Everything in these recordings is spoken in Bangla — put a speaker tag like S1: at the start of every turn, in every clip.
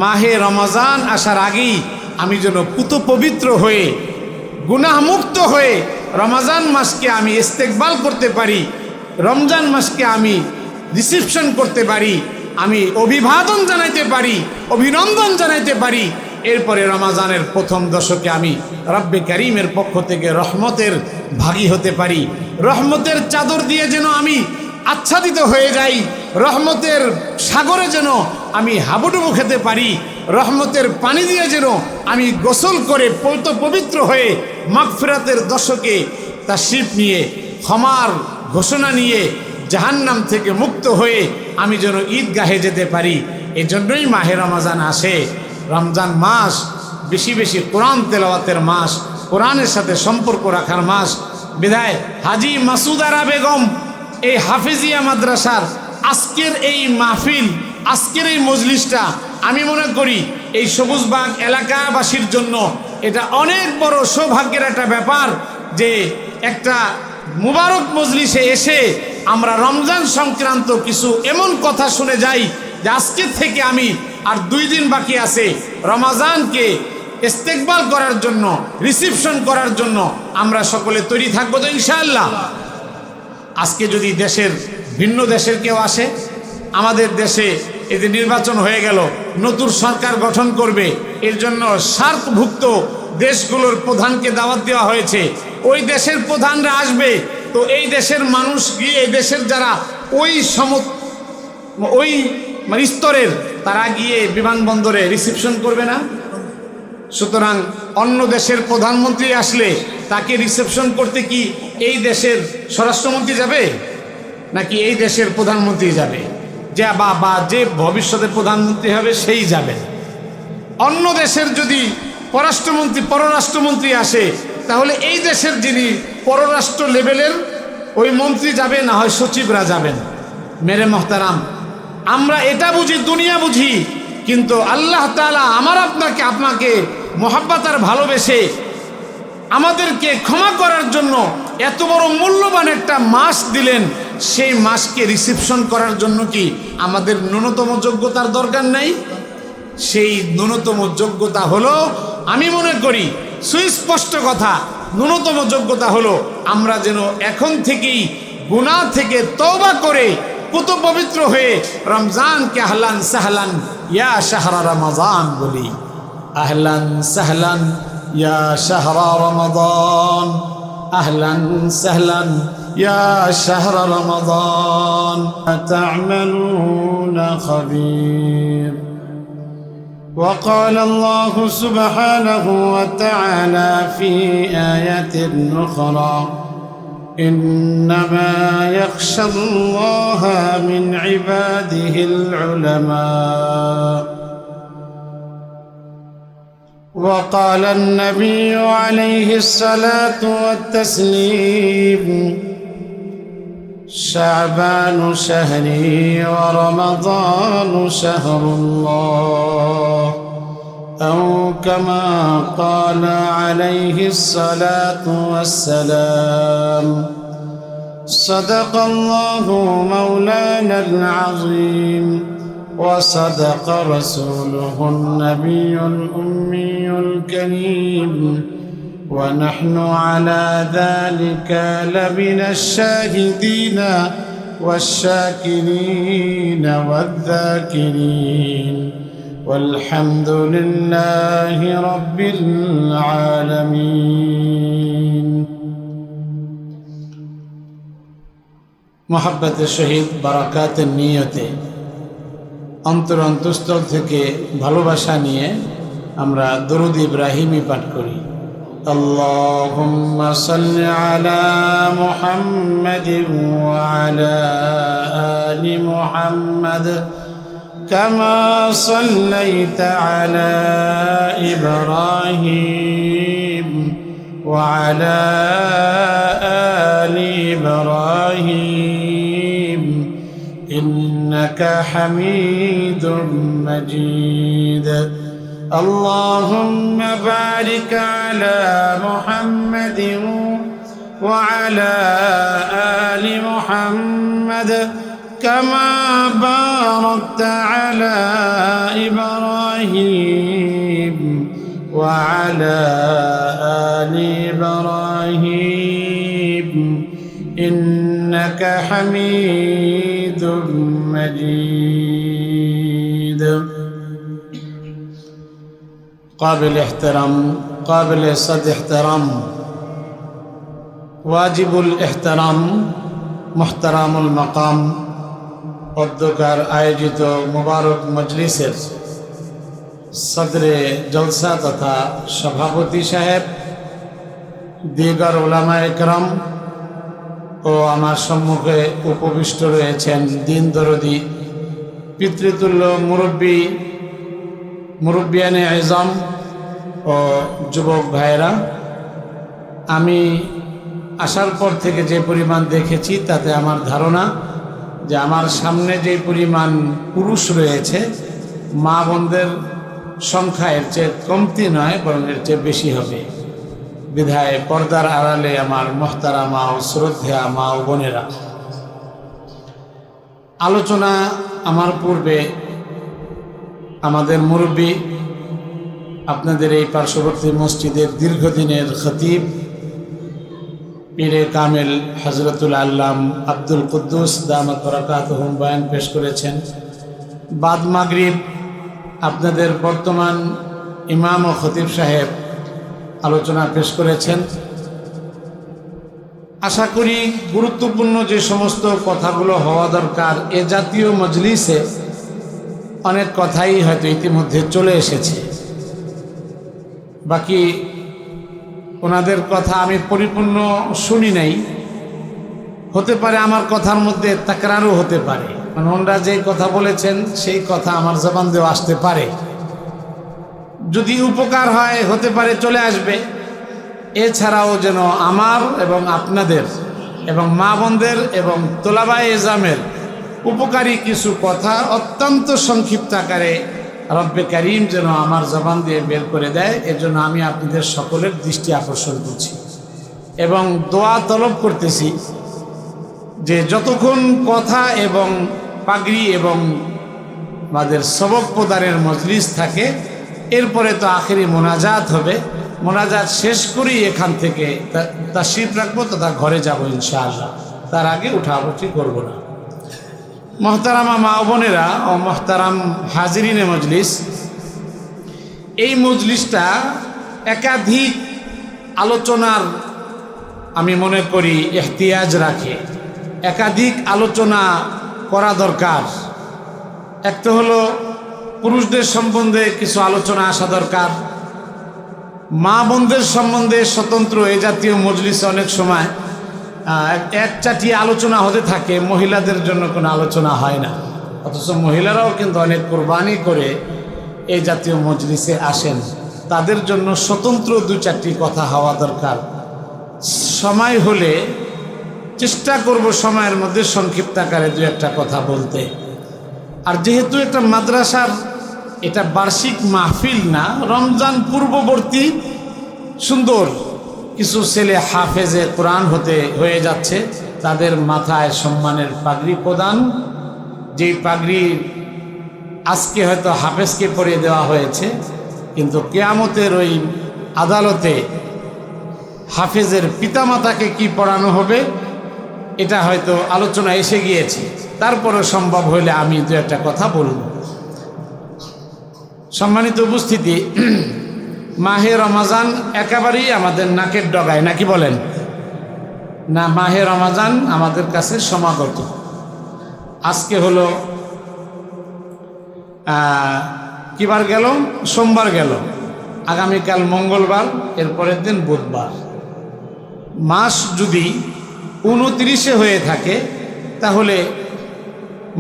S1: মাহে রমজান আসার আগেই আমি যেন পুত পবিত্র হয়ে গুনাহমুক্ত হয়ে রমজান মাসকে আমি ইস্তেকবাল করতে পারি, রমজান মাসকে আমি রিসিপশন করতে পারি, আমি অভিবাদন জানাইতে পারি, অভিনন্দন জানাইতে পারি। এরপরে রমজানের প্রথম দশকে আমি রব্বে কারীমের পক্ষ থেকে রহমতের ভাগী হতে পারি, রহমতের চাদর দিয়ে যেন আমি আচ্ছাদিত হয়ে যাই, রহমতের সাগরে যেন আমি হাবুডুবু খেতে পারি, রহমতের পানি দিয়ে যেন আমি গোসল করে পবিত্র হয়ে মাগফিরাতের দশকে তাশরিফ নিয়ে ক্ষমার ঘোষণা নিয়ে জাহান্নাম থেকে মুক্ত হয়ে আমি যেন ঈদগাহে যেতে পারি। এজন্যই মাহে রমজান আসে। রমজান মাস বেশি বেশি কোরআন তেলাওয়াতের মাস, কোরআনের সাথে সম্পর্ক রাখার মাস। বিধায় হাজী মাসুদ আরা বেগম এই হাফিজিয়া মাদ্রাসার আজকের এই মাহফিল, আজকের এই মজলিসটা আমি মনে করি এই সবুজবাগ এলাকাবাসীর জন্য এটা অনেক বড় সৌভাগ্যের একটা ব্যাপার যে একটা মুবারক মজলিসে এসে আমরা রমজান সংক্রান্ত কিছু এমন কথা শুনে যাই যে আজকের থেকে আমি আর 2 দিন বাকি আছে রমজানকে ইস্তেকবাল করার জন্য, রিসিপশন করার জন্য আমরা সকলে তৈরি থাকবো তো ইনশাআল্লাহ। আজকে যদি দেশের ভিন্ন দেশের কেউ আসে, আমাদের দেশে এই যে নির্বাচন হয়ে গেল, নতুন সরকার গঠন করবে, এর জন্য সার্কভুক্ত দেশগুলোর প্রধানকে দাওয়াত দেওয়া হয়েছে। ওই দেশের প্রধানরা আসবে, তো এই দেশের মানুষ গিয়ে এই দেশের যারা ওই স্তরের তারা গিয়ে বিমানবন্দরে রিসিপশন করবে না। সুতরাং অন্য দেশের প্রধানমন্ত্রী আসলে তাকে রিসেপশন করতে কি এই দেশের স্বরাষ্ট্রমন্ত্রী যাবে নাকি এই দেশের প্রধানমন্ত্রী যাবে? বা যে ভবিষ্যতে প্রধানমন্ত্রী হবে সেই যাবে। অন্য দেশের যদি পররাষ্ট্রমন্ত্রী আসে তাহলে এই দেশের যিনি পররাষ্ট্র লেভেলের ওই মন্ত্রী যাবে, না হয় সচিবরা যাবেন। মেরে মোহতারাম, আমরা এটা বুঝি, দুনিয়া বুঝি, কিন্তু আল্লাহ তাআলা আপনাকে মোহাব্বত আর ভালোবেসে আমাদেরকে ক্ষমা করার জন্য এত বড় মূল্যবান একটা মাস দিলেন। সেই মাসকে রিসিপশন করার জন্য কি আমাদের ন্যূনতম যোগ্যতার দরকার নাই? সেই ন্যূনতম যোগ্যতা হলো, আমি মনে করি সুস্পষ্ট কথা, ন্যূনতম যোগ্যতা হলো আমরা যেন এখন থেকেই গুনাহ থেকে তওবা করে পুত পবিত্র হয়ে রমজানকে আহলান সাহলান ইয়া শাহরা রমাদান বলি। আহলান সাহলান ইয়া শাহরা রমাদান, আহলান সাহলান ইয়া শাহরা রমাদান, তা'মালুনা খাবীর। وقال الله سبحانه وتعالى في آية أخرى إنما يخشى الله من عباده العلماء. وقال النبي عليه الصلاة والتسليم شعبان شهري ورمضان شهر الله، أو كما قال عليه الصلاة والسلام. صدق الله مولانا العظيم، وصدق رسوله النبي الأمي الكريم، ونحن على ذلك لمن الشاهدين والشاكرين والذاكرين، والحمد لله رب العالمين. محبت শহীদ বারাকাতের নিয়তে অন্তরস্থল থেকে ভালোবাসা নিয়ে আমরা দরুদ ইব্রাহিমি পাঠ করি। اللهم صل على محمد وعلى آل محمد كما صليت على إبراهيم وعلى آل إبراهيم إنك حميد مجيد. اللهم بارك على محمد وعلى آل محمد كما باركت على إبراهيم إبراهيم وعلى آل إبراهيم إنك حميد مجيد. قابل احترام قابل صد احترام ওয়াজিবুল ইহতারাম মুহতারামুল মাকাম অধ্যকার আয়োজিত মুবারক মজলিসের সদরে জলসা তথা সভাপতি সাহেব, দিগার উলামা একরাম ও আমার সম্মুখে উপবিষ্ট রয়েছেন দিন দরদি পিতৃতুল্য মুরব্বিয়ানে আজম ও যুবক ভাইরা, আমি আসার পর থেকে যে পরিমাণ দেখেছি তাতে আমার ধারণা যে আমার সামনে যে পরিমাণ পুরুষ রয়েছে, মা বোনদের সংখ্যা এর চেয়ে কমতি নয়, বরং এর চেয়ে বেশি হবে। বিধায় পর্দার আড়ালে আমার মোহতারামা ও শ্রদ্ধা মা ও বোনেরা, আলোচনা আমার পূর্বে আমাদের মুরব্বী, আপনাদের এই পার্শ্ববর্তী মসজিদের দীর্ঘদিনের খতিব পীরে কামেল হজরতুল আল্লাম আব্দুল কুদ্দুস দামাত বরাকাতুহুম বয়ান পেশ করেছেন। বাদ মাগরিব আপনাদের বর্তমান ইমাম ও খতিব সাহেব আলোচনা পেশ করেছেন। আশা করি গুরুত্বপূর্ণ যে সমস্ত কথাগুলো হওয়া দরকার এ জাতীয় মজলিসে অনেক কথাই হয়তো ইতিমধ্যে চলে এসেছে। বাকি ওনাদের কথা আমি পরিপূর্ণ শুনি নাই, হতে পারে আমার কথার মধ্যে তাকরারও হতে পারে, মানে ওনারা যে কথা বলেছেন সেই কথা আমার জবান দিয়েও আসতে পারে। যদি উপকার হয় হতে পারে চলে আসবে। এছাড়াও যেন আমার এবং আপনাদের এবং মা বোনদের এবং তোলাবায়ে এজামের উপকারী কিছু কথা অত্যন্ত সংক্ষিপ্ত আকারে রব্বে কারীম যেন আমার জবান দিয়ে বের করে দেয়, এজন্য আমি আপনাদের সকলের দৃষ্টি আকর্ষণ করছি এবং দোয়া তলব করতেছি যে যতক্ষণ কথা এবং পাগড়ি এবং আমাদের সবক প্রদানের মজলিস থাকে, এরপরে তো আখেরি মোনাজাত হবে। মোনাজাত শেষ করেই এখান থেকে তাশরিফ রাখবো তথা ঘরে যাব ইনশাআল্লাহ, তার আগে উঠাউঠি করব না। মোহতারামা মা বোনেরা ও মোহতারাম হাজিরিনে মজলিস, এই মজলিসটা একাধিক আলোচনার আমি মনে করি ইহতিয়াজ রাখে, একাধিক আলোচনা করা দরকার। একটা হলো পুরুষদের সম্বন্ধে কিছু আলোচনা আসা দরকার, মা বোনদের সম্বন্ধে স্বতন্ত্র এ জাতীয় মজলিসে অনেক সময় এক চাটি আলোচনা হতে থাকে, মহিলাদের জন্য কোনো আলোচনা হয় না, অথচ মহিলারাও কিন্তু অনেক কোরবানি করে এই জাতীয় মজলিসে আসেন, তাদের জন্য স্বতন্ত্র দু চারটি কথা হওয়া দরকার। সময় হলে চেষ্টা করব সময়ের মধ্যে সংক্ষিপ্ত আকারে দু একটা কথা বলতে। আর যেহেতু একটা মাদ্রাসার এটা বার্ষিক মাহফিল না, রমজান পূর্ববর্তী সুন্দর কিছু ছেলে হাফেজে কোরআন হয়ে যাচ্ছে, তাদের মাথায় সম্মানের পাগড়ি প্রদান, যেই পাগড়ি আজকে হয়তো হাফেজকে পরিয়ে দেওয়া হয়েছে, কিন্তু কিয়ামতের ওই আদালতে হাফেজের পিতামাতাকে কি পড়ানো হবে এটা হয়তো আলোচনা এসে গিয়েছে। তারপরে সম্ভব হলে আমি দু একটা কথা বলব। সম্মানিত উপস্থিতি, মাহে রমাজান একেবারেই আমাদের নাকের ডগায়, নাকি বলেন না? মাহে রমাজান আমাদের কাছে সমাগত। আজকে হলো কিবার গেল, সোমবার গেল, আগামীকাল মঙ্গলবার, এরপরের দিন বুধবার। মাস যদি 29-এ হয়ে থাকে তাহলে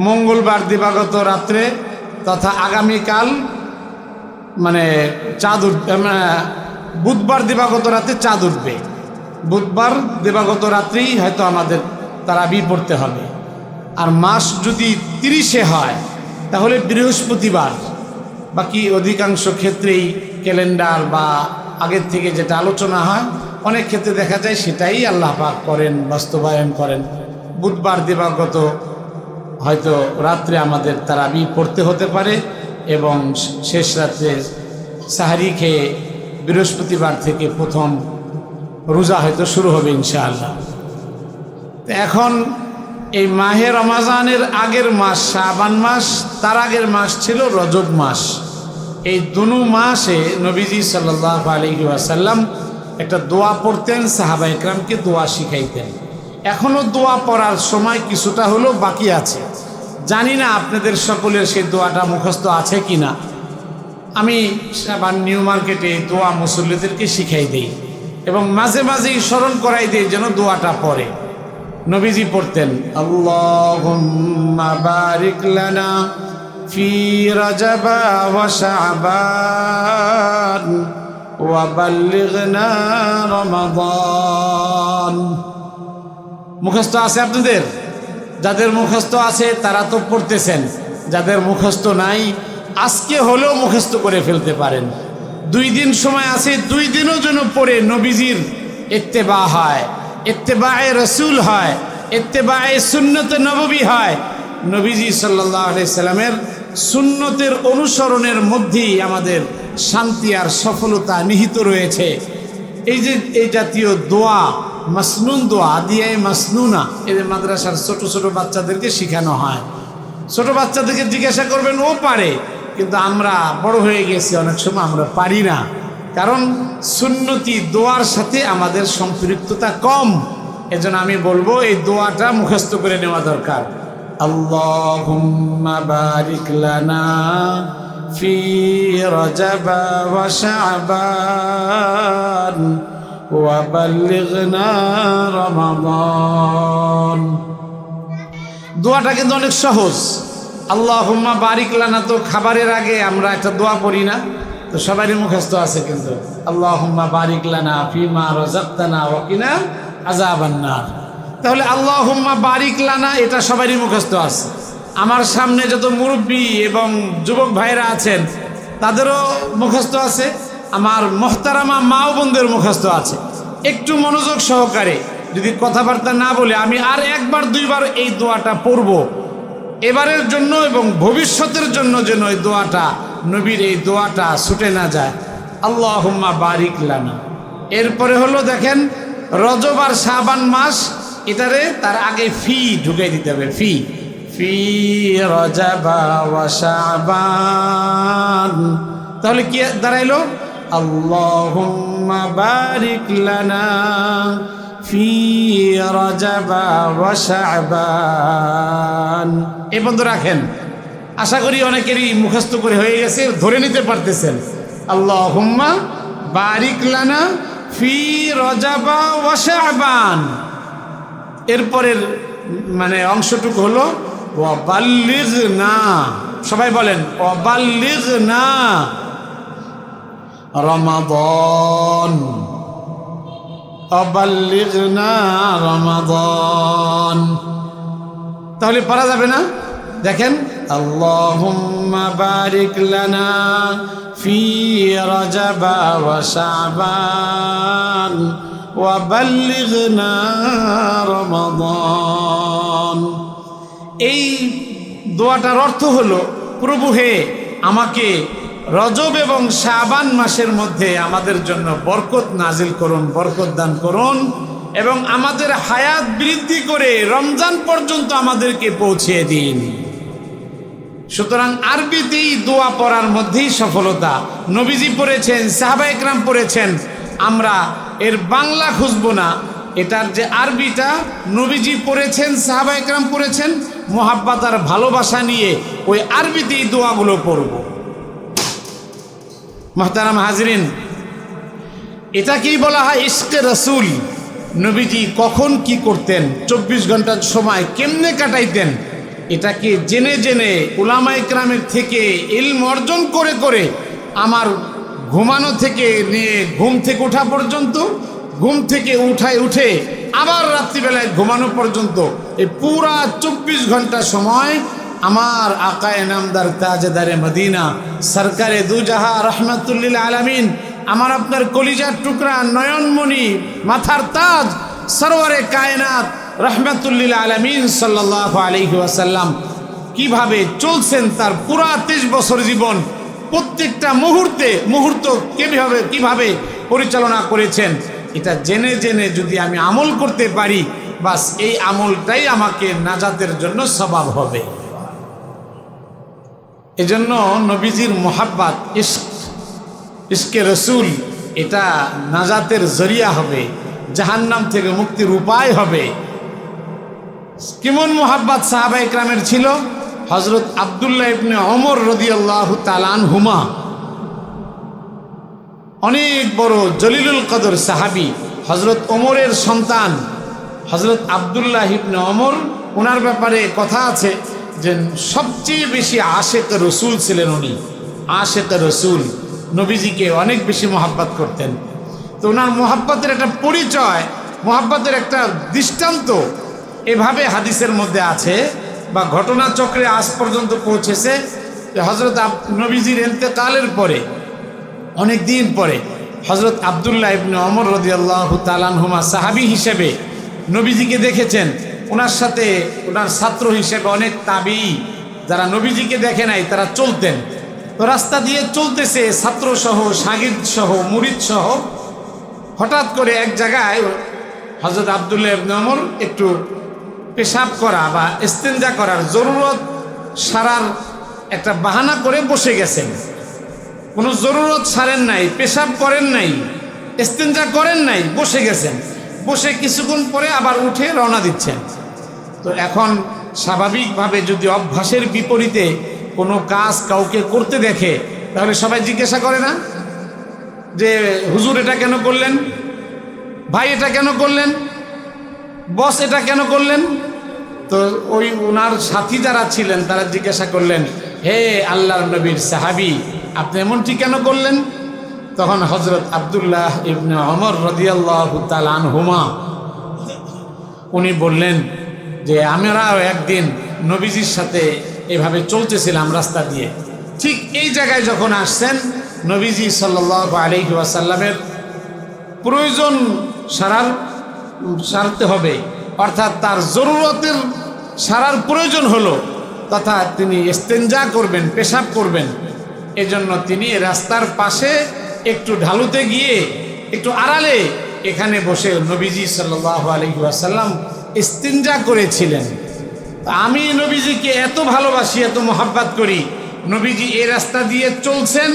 S1: মঙ্গলবার দিবাগত রাত্রে তথা আগামীকাল মানে চাঁদ উঠবে, বুধবার দিবাগত রাতে চাঁদ উঠবে, বুধবার দিবাগত রাত্রেই হয়তো আমাদের তারাবি পড়তে হবে। আর মাস যদি 30-এ হয় তাহলে বৃহস্পতিবার। বাকি অধিকাংশ ক্ষেত্রেই ক্যালেন্ডার বা আগের থেকে যেটা আলোচনা হয় অনেক ক্ষেত্রে দেখা যায় সেটাই আল্লাহ পাক করেন, বাস্তবায়ন করেন। বুধবার দিবাগত হয়তো রাত্রে আমাদের তারাবি পড়তে হতে পারে, এবং শেষ রাত্রে সাহারি খেয়ে বৃহস্পতিবার থেকে প্রথম রোজা হয়তো শুরু হবে ইনশাআল্লাহ। এখন এই মাহে রমাজানের আগের মাস শাবান মাস, তার আগের মাস ছিল রজব মাস। এই দুনো মাসে নবীজি সাল্লাল্লাহু আলাইহি ওয়াসাল্লাম একটা দোয়া পড়তেন, সাহাবা ইকরামকে দোয়া শিখাইতেন। এখনও দোয়া পড়ার সময় কিছুটা হলেও বাকি আছে। জানি না আপনাদের সকলের সেই দোয়াটা মুখস্থ আছে কি না। আমি সাবান নিউ মার্কেটে দোয়া মুসল্লিদেরকে শিখাই দিই এবং মাঝে মাঝেই স্মরণ করাই দিই যেন দোয়াটা পড়ে। নবীজি পড়তেন, আল্লাহুম্মা বারিক লানা ফি রজব ওয়া শাবান ওয়া বাল্লিগনা রমাদান। মুখস্থ আছে আপনাদের? যাদের মুখস্থ আছে তারা তো পড়তেছেন, যাদের মুখস্থ নাই আজকে হলেও মুখস্থ করে ফেলতে পারেন। 2 দিন সময় আছে, 2 দিনও যেন পড়ে নবীজির ইত্তেবা হয়, ইত্তেবায়ে রসুল হয়, ইত্তেবায়ে সুন্নত নববী হয়। নবীজি সাল্লাল্লাহু আলাইহি সাল্লামের সুন্নতের অনুসরণের মধ্যেই আমাদের শান্তি আর সফলতা নিহিত রয়েছে। এই যে এই জাতীয় দোয়া, মাসনুন দোয়া, দিয়ায়ে মাসনুনা, এদের মাদ্রাসার ছোট ছোট বাচ্চাদেরকে শেখানো হয়। ছোট বাচ্চাদেরকে জিজ্ঞাসা করবেন, ও পারে, কিন্তু আমরা বড় হয়ে গেছি, অনেক সময় আমরা পারি না, কারণ সুন্নতি দোয়ার সাথে আমাদের সম্পৃক্ততা কম। এজন্য আমি বলবো এই দোয়াটা মুখস্থ করে নেওয়া দরকার। আল্লাহুম্মা বারিক লানা ফি রজব ওয়া শাবান ওয়া বাল্লিগনা রমাদান। দোয়াটা কিন্তু অনেক সহজ। আল্লাহুম্মা বারিক লানা তো খাবারের আগে আমরা একটা দোয়া পড়ি না? তো সবারই মুখস্থ আছে কিন্তু, আল্লাহুম্মা বারিক লানা ফিমা রাযাকতানা ওয়া কিনা আযাবান নার। তাহলে আল্লাহুম্মা বারিক লানা এটা সবারই মুখস্থ আছে। আমার সামনে যত মুরব্বী এবং যুবক ভাইরা আছেন তাদেরও মুখস্থ আছে, আমার মোহতারামা মা ও বোনদের মুখস্থ আছে। একটু মনোযোগ সহকারে যদি কথাবার্তা না বলে আমি আর 1বার 2বার এই দোয়াটা পড়ব, এবারের জন্য এবং ভবিষ্যতের জন্য যেন এই দোয়াটা, নবীর এই দোয়াটা ছুটে না যায়। আল্লাহুম্মা বারিক লানা। এরপরে হলো দেখেন রজব আর শাবান মাস, এটারে তার আগে ফি ঢুকাই দিতে হবে। ফি ফি রজব ওয়া শাবান, তাহলে কি দাঁড়াইলো? আল্লাহুম্মা বারিক লানা ফি রজব ওয়া শাবান। এই বন্ধ রাখেন। আশা করি অনেকেরই মুখস্থ করে হয়ে গেছে, ধরে নিতে পারতেছেন। আল্লাহুম্মা বারিক লানা ফি রজব ওয়া শাবান। এরপরের মানে অংশটুকু হলো ওয়া বাল্লিগনা। সবাই বলেন ওয়া বাল্লিগনা রমাদান, অবাল্লিগনা রমাদান। তাহলে পারা যাবে না? দেখেন আল্লাহুম্মা বারিক লানা ফি রজব ওয়া শাবান ওয়া বাল্লিগনা রমাদান। এই দোয়াটার অর্থ হলো, প্রভু হে আমাকে রজব এবং শাবান মাসের মধ্যে আমাদের জন্য বরকত নাজিল করুন, বরকত দান করুন এবং আমাদের হায়াত বৃদ্ধি করে রমজান পর্যন্ত আমাদেরকে পৌঁছে দিন। সুতরাং আরবিতেই দোয়া পড়ার মধ্যেই সফলতা। নবীজি পড়েছেন, সাহাবা ইকরাম পড়েছেন, আমরা এর বাংলা খুঁজবো না। এটার যে আরবিটা নবীজি পড়েছেন, সাহাবা ইকরাম পড়েছেন, মোহাব্বত আর ভালোবাসা নিয়ে ওই আরবিতেই দোয়াগুলো পড়ব। মুহতারাম হাজরিন, এটাকেই বলা হয় ইশকে রসুল। নবীজি কখন কি করতেন, 24 ঘন্টার সময় কেমনে কাটাইতেন, এটাকে জেনে জেনে উলামা ইকরামের থেকে ইলম অর্জন করে করে আমার ঘুমানো থেকে নিয়ে ঘুম থেকে ওঠা পর্যন্ত, ঘুম থেকে উঠে আবার রাত্রিবেলায় ঘুমানো পর্যন্ত এই পুরা 24 ঘন্টা সময় আমার আকায়ে নামদার তাজদারে মদিনা সরকারে দুজাহা রহমাতুল লিল আলামিন, আমার আপনার কলিজার টুকরা নয়নমণি মাথার তাজ সরওয়ারে কায়নাত রহমাতুল লিল আলামিন সাল্লাল্লাহু আলাইহি ওয়াসাল্লাম কিভাবে চলছেন তার পুরা 23 বছর জীবন, প্রত্যেকটা মুহূর্ত কিভাবে পরিচালনা করেছেন, এটা জেনে জেনে যদি আমি আমল করতে পারি, বাস এই আমলটাই আমাকে নাজাতের জন্য সওয়াব হবে। এজন্য নবীজির মোহাব্বত, ইশকে রসুল, এটা নাজাতের জরিয়া হবে, জাহান্নাম থেকে মুক্তির উপায় হবে। কেমন মোহাব্বত সাহাবা ইকরামের ছিল? হযরত আব্দুল্লাহ ইবনে ওমর রাদিয়াল্লাহু তাআলা আনহুমা অনেক বড় জলিলুল কদর সাহাবী, হযরত ওমরের সন্তান হযরত আব্দুল্লাহ ইবনে ওমর, ওনার ব্যাপারে কথা আছে যে সবচেয়ে বেশি আশেক রসুল ছিলেন উনি। আশেক রসুল, নবীজিকে অনেক বেশি মোহাব্বত করতেন। তো ওনার মোহাব্বতের একটা পরিচয়, মোহাব্বতের একটা দৃষ্টান্ত এভাবে হাদিসের মধ্যে আছে বা ঘটনাচক্রে আজ পর্যন্ত পৌঁছেছে যে হযরত নবীজির ইন্তেকালের পরে অনেক দিন পরে হযরত আব্দুল্লাহ ইবনে ওমর রাদিয়াল্লাহু তাআলা আনহুমা সাহাবী হিসেবে নবীজিকে দেখেছেন। ওনার সাথে ওনার ছাত্র হিসেবে অনেক তাবিঈ যারা নবীজিকে দেখে নাই তারা চলতেন। তো রাস্তা দিয়ে চলতেছে ছাত্রসহ, শাগির্দসহ, মুরিদসহ, হঠাৎ করে এক জায়গায় হযরত আব্দুল্লাহ ইবনে ওমর একটু পেশাব করা বা ইস্তেঞ্জা করার জরুরত সারার একটা বাহানা করে বসে গেছেন। কোনো জরুরত সারেন নাই, পেশাব করেন নাই, ইস্তেঞ্জা করেন নাই, বসে গেছেন। বসে কিছুক্ষণ পরে আবার উঠে রওনা দিচ্ছেন। তো এখন স্বাভাবিকভাবে যদি অভ্যাসের বিপরীতে কোনো কাজ কাউকে করতে দেখে, তাহলে সবাই জিজ্ঞাসা করে না যে হুজুর এটা কেন করলেন, ভাই এটা কেন করলেন, বস এটা কেন করলেন? তো ওই ওনার সাথী যারা ছিলেন তারা জিজ্ঞাসা করলেন, হে আল্লাহর নবীর সাহাবী, আপনি এমনটি কেন করলেন? তখন হযরত আব্দুল্লাহ ইবনে ওমর রাদিয়াল্লাহু তাআলা আনহুমা উনি বললেন যে আমরাও একদিন নবীজির সাথে এভাবে চলতেছিলাম রাস্তা দিয়ে, ঠিক এই জায়গায় যখন আসছেন নবীজি সাল্লাল্লাহু আলাইহি ওয়াসাল্লামের প্রয়োজন সারতে হবে, অর্থাৎ তার জরুরতের সারার প্রয়োজন হলো, তথা তিনি ইস্তেঞ্জা করবেন, পেশাব করবেন। এজন্য তিনি রাস্তার পাশে একটু ঢালুতে গিয়ে একটু আড়ালে এখানে বসে নবীজি সাল্লাল্লাহু আলাইহি ওয়াসাল্লাম ইস্তেঞ্জা করেছিলেন। আমি নবীজিকে এত ভালোবাসি, এত মোহাব্বত করি, নবীজি এই রাস্তা দিয়ে চলছেন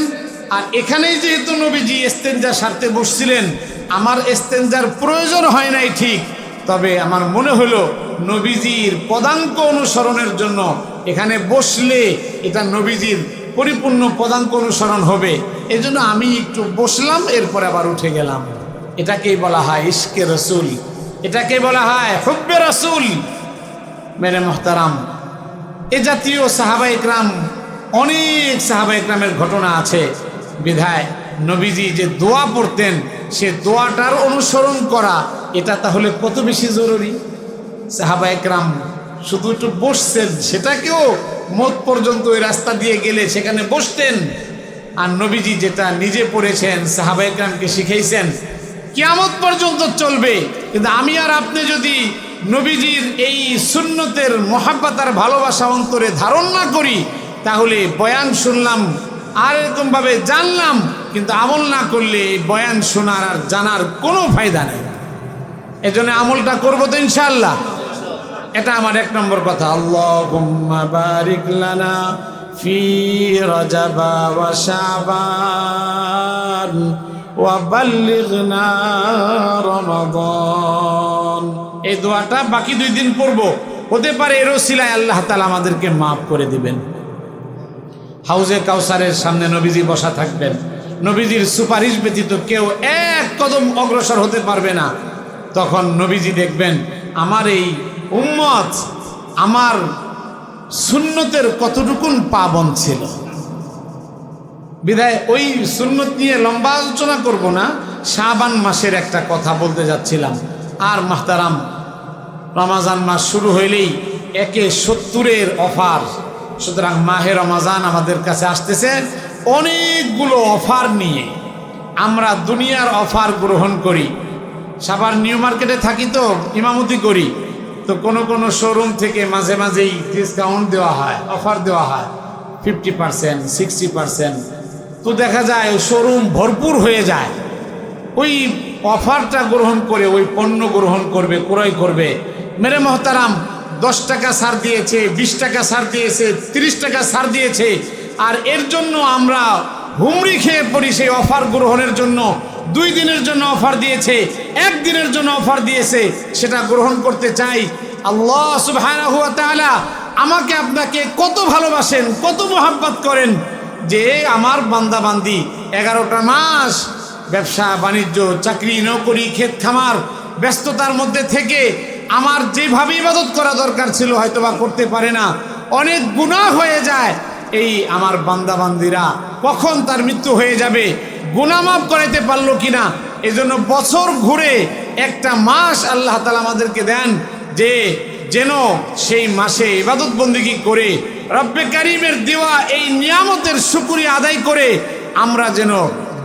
S1: আর এখানেই যেহেতু নবীজি ইস্তেঞ্জা সারতে বসছিলেন, আমার ইস্তেঞ্জার প্রয়োজন হয় নাই ঠিক, তবে আমার মনে হলো নবীজির পদাঙ্ক অনুসরণের জন্য এখানে বসলে এটা নবীজির পরিপূর্ণ পদাঙ্ক অনুসরণ হবে, এজন্য আমি একটু বসলাম, এরপরে আবার উঠে গেলাম। এটাকেই বলা হয় ইশকে রসুল, এটাকে বলা হয় হুব্বে রসুল। মেরে মোহতারাম, এ জাতীয় সাহাবা ইকরাম, অনেক সাহাবা ইকরামের ঘটনা আছে। বিধায় নবীজি যে দোয়া পড়তেন সে দোয়াটার অনুসরণ করা এটা তাহলে কত বেশি জরুরি। সাহাবা ইকরাম শুধু একটু বসছেন, সেটাকেও মত পর্যন্ত ওই রাস্তা দিয়ে গেলে সেখানে বসতেন। আর নবীজি যেটা নিজে পড়েছেন, সাহাবা ইকরামকে শিখাইছেন, কিয়ামত পর্যন্ত চলবে। কিন্তু আমি আর আপনি যদি নবীজির এই সুন্নতের মোহাব্বত আর ভালোবাসা অন্তরে ধারণ না করি, তাহলে বয়ান শুনলাম আর এরকমভাবে জানলাম, কিন্তু আমল না করলে এই বয়ান শোনার আর জানার কোনো ফায়দা নেই। এজন্য আমলটা করবো তো ইনশাআল্লাহ। এটা আমার 1 নম্বর কথা। আল্লাহুম্মা বারিক লানা ফি রজব ওয়া শাবান ওয়া বাল্লিগনা রমাদান। এই দোয়াটা বাকি 2 দিন পড়বো, হতে পারে এর ওসিলায় আল্লাহ তাআলা আমাদেরকে মাফ করে দিবেন। হাউজে কাউসারের সামনে নবীজি বসা থাকবেন, নবীজির সুপারিশ ব্যতীত কেউ 1 কদম অগ্রসর হতে পারবে না। তখন নবীজি দেখবেন আমার এই উম্মত আমার সুন্নতের কতটুকুন পাবন ছিল। বিধায় ওই সুন্নত নিয়ে লম্বা আলোচনা করব না, শাবান মাসের একটা কথা বলতে যাচ্ছিলাম। আর মাহতারাম, রমাজান মাস শুরু হইলেই 1/70 অফার। সুতরাং মাহে রমাজান আমাদের কাছে আসতেছে অনেকগুলো অফার নিয়ে। আমরা দুনিয়ার অফার গ্রহণ করি, সাভার নিউ মার্কেটে থাকি তো ইমামতি করি, তো কোনো শোরুম থেকে মাঝে মাঝেই ডিসকাউন্ট দেওয়া হয়, অফার দেওয়া হয় 50%, 60%। তো দেখা যায় ওই শোরুম ভরপুর হয়ে যায়, ওই অফারটা গ্রহণ করে ওই পণ্য গ্রহণ করবে, ক্রয় করবে। মেরে মহতারাম, 10 টাকা ছাড় দিয়েছে, 20 টাকা ছাড় দিয়েছে, 30 টাকা ছাড় দিয়েছে, আর এর জন্য আমরা হুমড়ি খেয়ে পড়ি সেই অফার গ্রহণের জন্য। 2 দিনের জন্য অফার দিয়েছে, 1 দিনের জন্য অফার দিয়েছে, সেটা গ্রহণ করতে চাই। আল্লাহ সুবহানাহু ওয়া তাআলা আমাকে আপনাকে কত ভালোবাসেন, কত মোহাব্বত করেন যে আমার বান্দা বান্দি 11টা মাস ব্যবসা বাণিজ্য, চাকরি নৌকরি, ক্ষেত খামার ব্যস্ততার মধ্যে থেকে আমার যেভাবে ইবাদত করা দরকার ছিল হয়তোবা করতে পারে না, অনেক গুনাহ হয়ে যায়। এই আমার বান্দা বান্দিরা কখন তার মৃত্যু হয়ে যাবে, গুনাহ মাফ করাইতে পারলো কিনা, এজন্য বছর ঘুরে একটা মাস আল্লাহ তাআলা আমাদেরকে দেন যে যেন সেই মাসে ইবাদত বন্দেগী করে রব্বে কারীমের দেওয়া এই নিয়ামতের শুকরিয়া আদায় করে আমরা যেন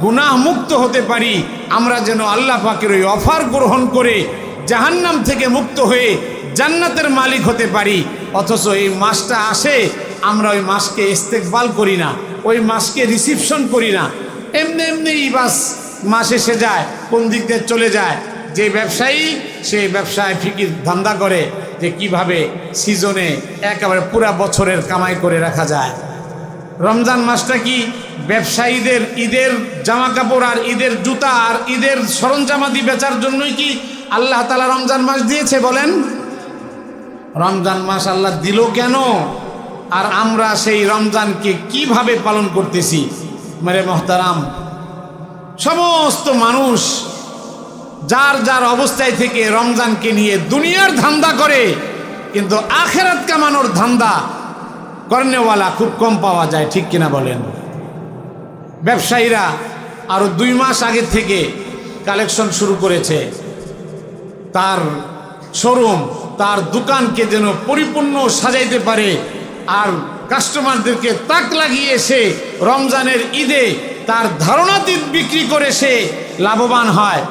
S1: গুনাহ মুক্ত হতে পারি, আমরা যেন আল্লাহ পাকের ওই অফার গ্রহণ করে জাহান্নাম থেকে মুক্ত হয়ে জান্নাতের মালিক হতে পারি। অথচ এই মাসটা আসে, আমরা ওই মাসকে ইস্তেকবাল করি না, ওই মাসকে রিসিপশন করি না, এমনি এমনিই বাস মাস এসে যায়, কোন দিক দিয়ে চলে যায়। যে ব্যবসায়ী সেই ব্যবসায় ফিকির ধান্দা করে যে কিভাবে সিজনে একেবারে পুরা বছরের কামাই করে রাখা যায়। রমজান মাসটা কি ব্যবসায়ীদের ঈদের জামা কাপড় আর ঈদের জুতা আর ঈদের সরঞ্জামাদি বেচার জন্যই কি আল্লাহ তাআলা রমজান মাস দিয়েছে? বলেন, রমজান মাস আল্লাহ দিল কেন? আর আমরা সেই রমজানকে কিভাবে পালন করতেছি? মেরে মহতারাম, সমস্ত মানুষ যার যার অবস্থায় থেকে রমজানকে নিয়ে দুনিয়ার ধান্দা করে, কিন্তু আখেরাত কামানোর ধান্দা করনেওয়ালা খুব কম পাওয়া যায়, ঠিক কিনা বলেন? ব্যবসায়ীরা আরো 2 মাস আগে থেকে কালেকশন শুরু করেছে, তার শোরুম, তার দোকানকে যেন পরিপূর্ণ সাজাইতে পারে আর কাস্টমারদেরকে তাক লাগিয়ে সে রমজানের ঈদে তার ধারণাতীত বিক্রি করে সে লাভবান হয়।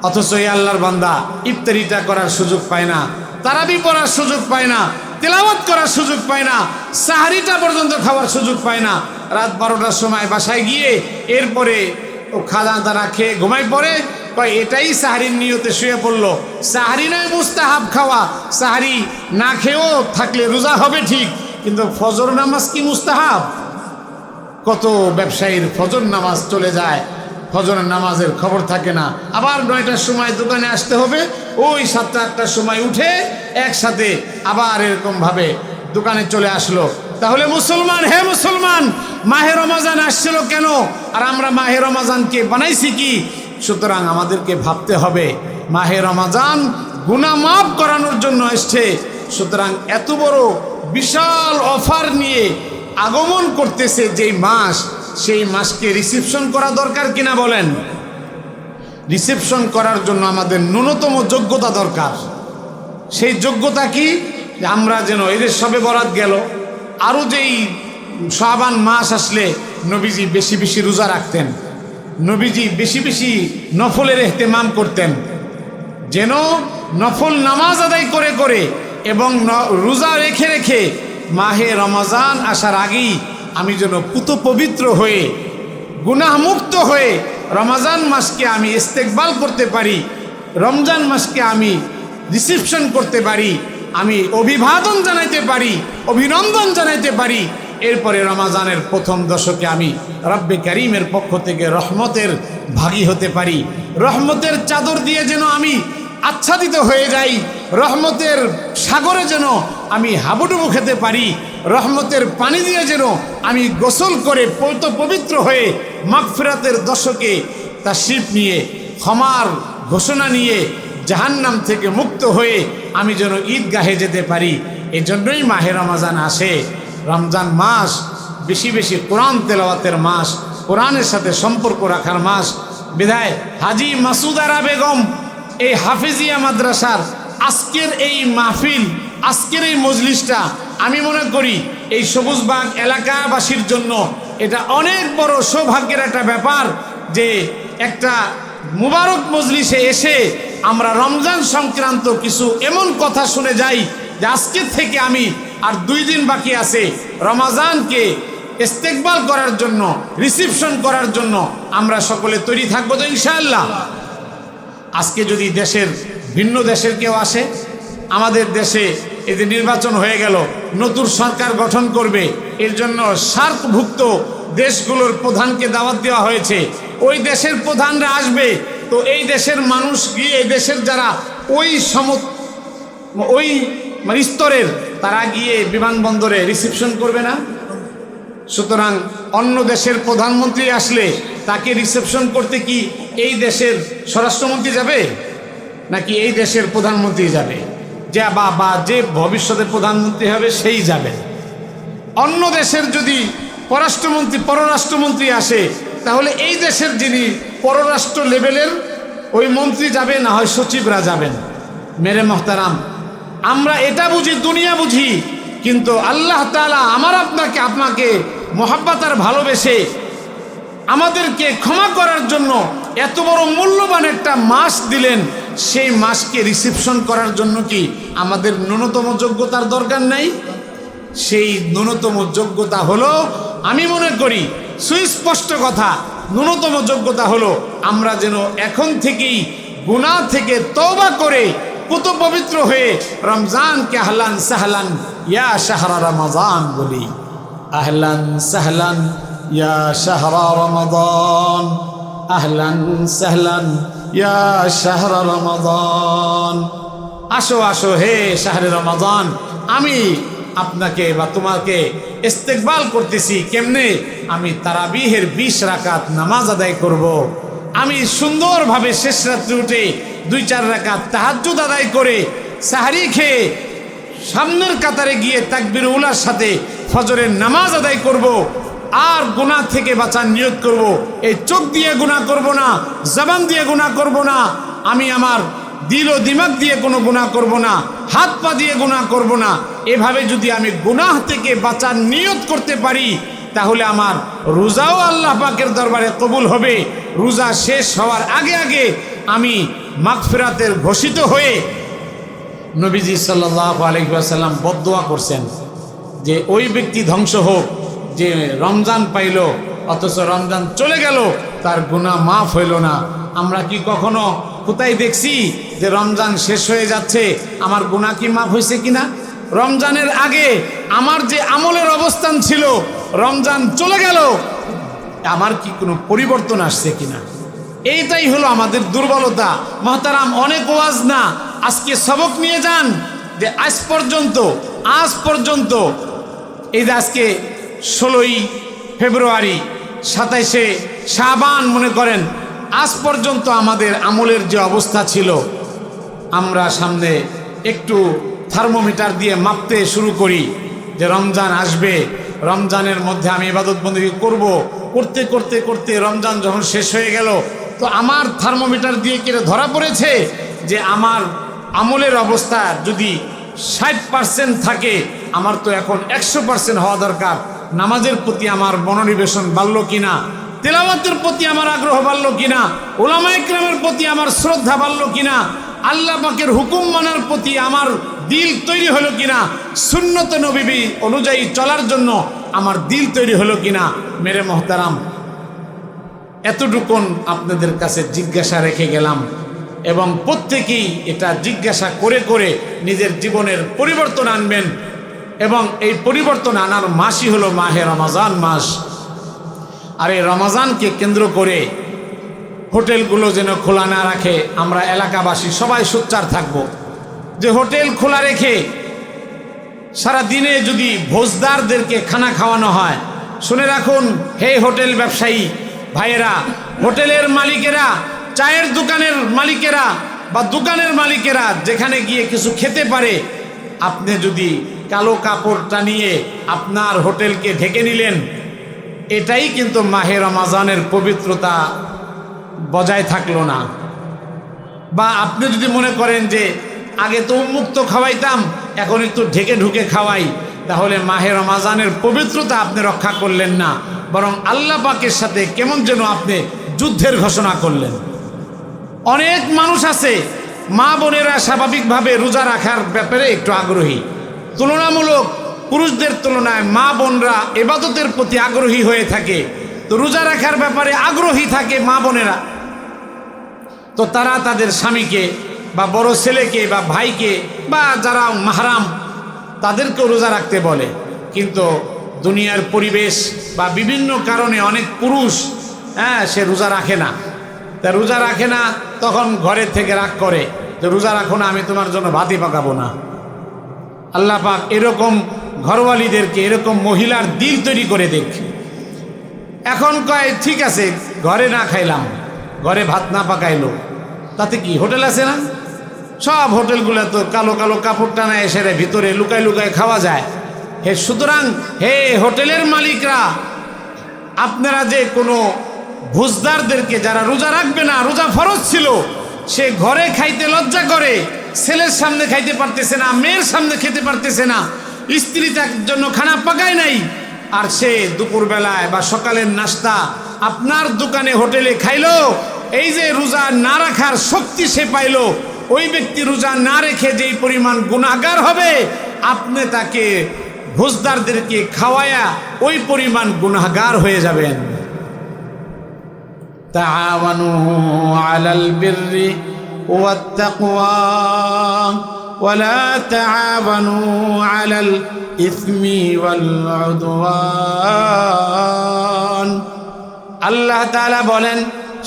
S1: অথচ এই আল্লাহর বান্দা ইফতারিটা করার সুযোগ পায় না, তারাবি পড়ার সুযোগ পায় না, তেলাওয়াত করার সুযোগ পায় না, সাহারিটা পর্যন্ত খাওয়ার সুযোগ পায় না। রাত 12টার সময় বাসায় গিয়ে এরপরে ও খাওয়া দানা খেয়ে ঘুমাই পড়ে, কয় এটাই সাহারির নিয়তে শুয়ে পড়লো। সাহারি নয় মুস্তাহাব খাওয়া, সাহারি না খেয়েও থাকলে রোজা হবে ঠিক, কিন্তু ফজর নামাজ কি মুস্তাহাব? কত ব্যবসায়ীর ফজর নামাজ চলে যায়, ফজরের নামাজের খবর থাকে না, আবার 9টার সময় দোকানে আসতে হবে, ওই 7টা 8টার সময় উঠে একসাথে আবার এরকমভাবে দোকানে চলে আসলো। তাহলে মুসলমান, হে মুসলমান, মাহে রমজান আসছিল কেন? আর আমরা মাহে রমজানকে বানাইছি কি? সুতরাং আমাদেরকে ভাবতে হবে মাহে রমজান গুনাহ মাফ করানোর জন্য এসছে। সুতরাং এত বড় বিশাল অফার নিয়ে আগমন করতেছে যেই মাস, সেই মাসকে রিসিপশন করা দরকার কিনা বলেন? রিসিপশন করার জন্য আমাদের ন্যূনতম যোগ্যতা দরকার। সেই যোগ্যতা কি? আমরা যেন এদের সবে বরাত গেল, আরও যেই শাবান মাস আসলে নবীজি বেশি বেশি রোজা রাখতেন, নবীজি বেশি বেশি নফলের ইহতেমাম করতেন, যেন নফল নামাজ আদায় করে করে এবং রোজা রেখে রেখে মাহে রমজান আসার আগেই আমি যেন পুত পবিত্র হয়ে গুনাহমুক্ত হয়ে রমজান মাসকে আমি ইস্তেকবাল করতে পারি, রমজান মাসকে আমি রিসিপশন করতে পারি, আমি অভিবাদন জানাইতে পারি, অভিনন্দন জানাইতে পারি। এরপরে রমজানের প্রথম দশকে আমি রব্বে কারীমের পক্ষ থেকে রহমতের ভাগী হতে পারি, রহমতের চাদর দিয়ে যেন আমি আচ্ছাদিত হয়ে যাই, রহমতের সাগরে যেন আমি হাবুডুবু খেতে পারি, রহমতের পানি দিয়ে যেন আমি গোসল করে পবিত্র হয়ে মাগফিরাতের দশকে তাশরিফ নিয়ে ক্ষমার ঘোষণা নিয়ে জাহান্নাম থেকে মুক্ত হয়ে আমি যেন ঈদগাহে যেতে পারি। এজন্যই মাহে রমজান আসে। রমজান মাস বেশি বেশি কোরআন তেলাওয়াতের মাস, কোরআনের সাথে সম্পর্ক রাখার মাস। বিধায় হাজী মাসুদ আরা বেগম এই হাফিজিয়া মাদ্রাসার আজকের এই মাহফিল, আজকের এই মজলিসটা আমি মনে করি এই সবুজবাগ এলাকাবাসীর জন্য এটা অনেক বড় সৌভাগ্যের একটা ব্যাপার যে একটা মুবারক মজলিসে এসে আমরা রমজান সংক্রান্ত কিছু এমন কথা শুনে যাই যে আজকে থেকে আমি আর 2 দিন বাকি আছে রমজানকে ইস্তেকবাল করার জন্য, রিসিপশন করার জন্য আমরা সকলে তৈরি থাকবো তো ইনশাআল্লাহ। আজকে যদি দেশের ভিন্ন দেশের কেউ আসে, আমাদের দেশে এই যে নির্বাচন হয়ে গেল, নতুন সরকার গঠন করবে, এর জন্য সার্কভুক্ত দেশগুলোর প্রধানকে দাওয়াত দেওয়া হয়েছে। ওই দেশের প্রধানরা আসবে, তো এই দেশের মানুষ গিয়ে এই দেশের যারা ওই স্তরের তারা গিয়ে বিমানবন্দরে রিসিপশন করবে না। সুতরাং অন্য দেশের প্রধানমন্ত্রী আসলে তাকে রিসেপশন করতে কি এই দেশের স্বরাষ্ট্রমন্ত্রী যাবে, নাকি এই দেশের প্রধানমন্ত্রী যাবে? বা যে ভবিষ্যতে প্রধানমন্ত্রী হবে সেই যাবে। অন্য দেশের যদি পররাষ্ট্রমন্ত্রী আসে, তাহলে এই দেশের যিনি পররাষ্ট্র লেভেলের ওই মন্ত্রী যাবে, না হয় সচিবরা যাবেন। মেরে মোহতারাম, আমরা এটা বুঝি, দুনিয়া বুঝি, কিন্তু আল্লাহ তাআলা আপনাকে মোহাব্বত আর ভালোবেসে আমাদেরকে ক্ষমা করার জন্য এত বড় মূল্যবান একটা মাস দিলেন। সেই মাসকে রিসিপশন করার জন্য কি আমাদের ন্যূনতম যোগ্যতার দরকার নাই? সেই ন্যূনতম যোগ্যতা হলো, আমি মনে করি সুস্পষ্ট কথা, ন্যূনতম যোগ্যতা হলো আমরা যেন এখন থেকেই গুনাহ থেকে তওবা করে পুত পবিত্র হয়ে রমজানকে আহলান সাহলান ইয়া শাহরা রমাদান বলি। আহলান সাহলান ইয়া শাহরা রমাদান, আহলান সাহলান ইয়া শাহরা রমাদান। আসো আসো হে শাহরে রমাদান, আমি আপনাকে বা তোমাকে ইস্তেকবাল করতেছি। কেমনে? আমি তারাবিহের 20 রাকাত নামাজ আদায় করব। আমি সুন্দরভাবে শেষ রাত্রে উঠে 2-4 রাকাত তাহাজ্জুদ আদায় করে সাহরি খেয়ে সামনের কাতারে গিয়ে তাকবীর উলার সাথে ফজরের নামাজ আদায় করব। আর গুনাহ থেকে বাঁচার নিয়ত করব। এই চোখ দিয়ে গুনাহ করব না, জবান দিয়ে গুনাহ করব না, আমি আমার দিল ও দিমাগ দিয়ে কোনো গুনাহ করব না, হাত পা দিয়ে গুনাহ করব না। এভাবে যদি আমি গুনাহ থেকে বাঁচার নিয়ত করতে পারি, তাহলে আমার রোজাও আল্লাহ পাকের দরবারে কবুল হবে। রোজা শেষ হওয়ার আগে আগে আমি মাগফিরাতের ঘোষিত হয়ে, নবীজি সাল্লাল্লাহু আলাইহি ওয়াসাল্লাম বদদোয়া করছেন যে ওই ব্যক্তি ধ্বংস হোক যে রমজান পাইল অথচ রমজান চলে গেল, তার গুনাহ মাফ হইল না। আমরা কি কখনো কোথায় দেখছি যে রমজান শেষ হয়ে যাচ্ছে আমার গুনাহ কি মাফ হয়েছে কিনা? রমজানের আগে আমার যে আমলের অবস্থান ছিল, রমজান চলে গেল, আমার কি কোনো পরিবর্তন আসছে কিনা? এইটাই হলো আমাদের দুর্বলতা। মহতারাম, অনেক ওয়াজ না, আজকে সবক নিয়ে যান যে আজ পর্যন্ত এই যে আজকে 16ই ফেব্রুয়ারি, 27শে শাবান মনে করেন, আজ পর্যন্ত আমাদের আমলের যে অবস্থা ছিল, আমরা সামনে একটু থার্মোমিটার দিয়ে মাপতে শুরু করি যে রমজান আসবে, রমজানের মধ্যে আমি ইবাদত বন্দেগী করব। করতে করতে করতে রমজান যখন শেষ হয়ে গেল, তো আমার থার্মোমিটার দিয়ে কেটে ধরা পড়েছে যে আমার আমলের অবস্থা যদি 60% থাকে, আমার তো এখন 100% হওয়া দরকার। নামাজের প্রতি আমার মনোনিবেশন বাড়ল কিনা, তেলাওয়াতের প্রতি আমার আগ্রহ বাড়ল কিনা, উলামায়ে কেরামের প্রতি আমার শ্রদ্ধা বাড়ল কিনা, আল্লাহ পাকের হুকুম মানার প্রতি আমার দিল তৈরি হলো কিনা, সুন্নত নবী অনুযায়ী চলার জন্য আমার দিল তৈরি হলো কিনা। মেরে মোহতারাম, এতটুকুন আপনাদের কাছে জিজ্ঞাসা রেখে গেলাম, এবং প্রত্যেকেই এটা জিজ্ঞাসা করে করে নিজের জীবনের পরিবর্তন আনবেন। এবং এই পরিবর্তন আনার মাসই হলো মাহে রমজান মাস। আর এই রমজানকে কেন্দ্র করে হোটেলগুলো যেন খোলা না রাখে, আমরা এলাকাবাসী সবাই সোচ্চার থাকব যে হোটেল খোলা রেখে সারা দিনে যদি ভোজদারদেরকে খানা খাওয়ানো হয়। শুনে রাখুন হে হোটেল ব্যবসায়ী ভাইয়েরা, হোটেলের মালিকেরা, চায়ের দোকানের মালিকেরা বা দোকানের মালিকেরা যেখানে গিয়ে কিছু খেতে পারে, আপনি যদি কালো কাপড়টা নিয়ে আপনার হোটেলকে ঢেকে নিলেন, এটাই কিন্তু মাহে রমজানের পবিত্রতা বজায় থাকলো না। বা আপনি যদি মনে করেন যে আগে তো উন্মুক্ত খাওয়াইতাম, এখন একটু ঢেকে ঢুকে খাওয়াই, তাহলে মাহে রমজানের পবিত্রতা আপনি রক্ষা করলেন না, বরং আল্লাহ পাকের সাথে কেমন যেন আপনি যুদ্ধের ঘোষণা করলেন। অনেক মানুষ আছে মা বোনেরা স্বাভাবিকভাবে রোজা রাখার ব্যাপারে একটু আগ্রহী, তুলনামূলক পুরুষদের তুলনায় মা বোনরা ইবাদতের প্রতি আগ্রহী হয়ে থাকে। তো রোজা রাখার ব্যাপারে আগ্রহী থাকে মা বোনেরা, তো তারা তাদের স্বামীকে বা বড় ছেলেকে বা ভাইকে বা যারা মাহরাম তাদেরকেও রোজা রাখতে বলে। কিন্তু দুনিয়ার পরিবেশ বা বিভিন্ন কারণে অনেক পুরুষ সে রোজা রাখে না। তা রোজা রাখে না, তখন ঘরের থেকে রাগ করে যে রোজা রাখো না, আমি তোমার জন্য ভাতই পাকাবো না। আল্লাহ পাক এরকম ঘরওয়ালিদেরকে, এরকম মহিলার দিল তৈরি করে দেখ। এখন কয় ঠিক আছে, ঘরে না খাইলাম, ঘরে ভাত না পাকাইলো, তাতে কি হোটেল আছে না? সব হোটেলগুলো তো কালো কালো কাপড় টানা এসে ভিতরে লুকায় লুকায় খাওয়া যায়। সুতরাং হে হোটেলের মালিকরা, আপনারা যে কোনো ভোজদারদেরকে যারা রোজা রাখবে না, রোজা ফরজ ছিল, সে ঘরে খাইতে লজ্জা করে, ছেলের সামনে খাইতে পারতেছে না, মেয়ের সামনে খেতে পারতেছে না, স্ত্রী তার জন্য খানা পাকায় নাই, আর সে দুপুরবেলায় বা সকালের নাস্তা আপনার দোকানে হোটেলে খাইলো, এই যে রোজা না রাখার শক্তি সে পাইলো, ওই ব্যক্তি রোজা না রেখে যেই পরিমাণ গুনাহগার হবে, আপনি তাকে ভোজদারদেরকে খাওয়ায়া ওই পরিমাণ গুনাহগার হয়ে যাবেন। তাআওয়ানু আলাল বিররি ওয়াত তাকওয়া ওয়ালা তাআওয়ানু আলাল ইসমি ওয়াল উদওয়ান। আল্লাহ তাআলা বলেন